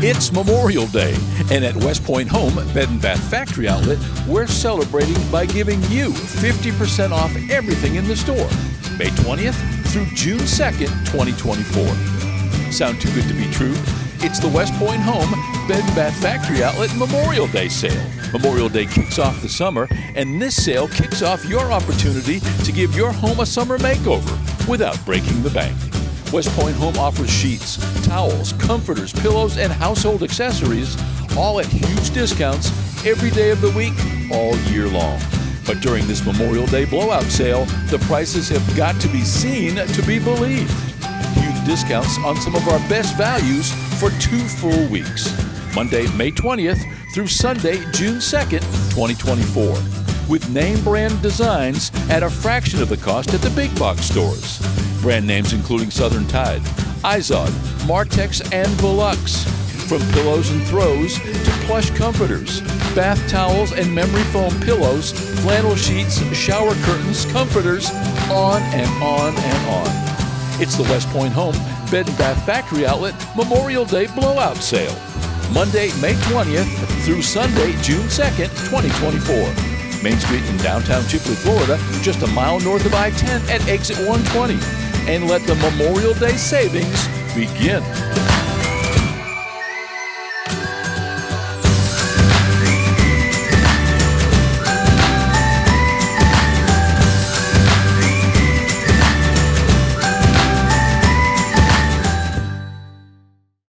It's Memorial Day, and at WestPoint Home Bed and Bath Factory Outlet, we're celebrating by giving you 50% off everything in the store, May 20th through June 2nd, 2024. Sound too good to be true? It's the WestPoint Home Bed and Bath Factory Outlet Memorial Day sale. Memorial Day kicks off the summer, and this sale kicks off your opportunity to give your home a summer makeover without breaking the bank. WestPoint Home offers sheets, towels, comforters, pillows, and household accessories, all at huge discounts every day of the week, all year long. But during this Memorial Day blowout sale, the prices have got to be seen to be believed. Huge discounts on some of our best values for 2 full weeks. Monday, May 20th through Sunday, June 2nd, 2024. With name brand designs at a fraction of the cost at the big box stores. Brand names including Southern Tide, Izod, Martex, and Velux. From pillows and throws to plush comforters, bath towels and memory foam pillows, flannel sheets, shower curtains, comforters, on and on and on. It's the WestPoint Home Bed and Bath Factory Outlet Memorial Day Blowout Sale. Monday, May 20th through Sunday, June 2nd, 2024. Main Street in downtown Chipley, Florida, just a mile north of I-10 at exit 120. And let the Memorial Day savings begin.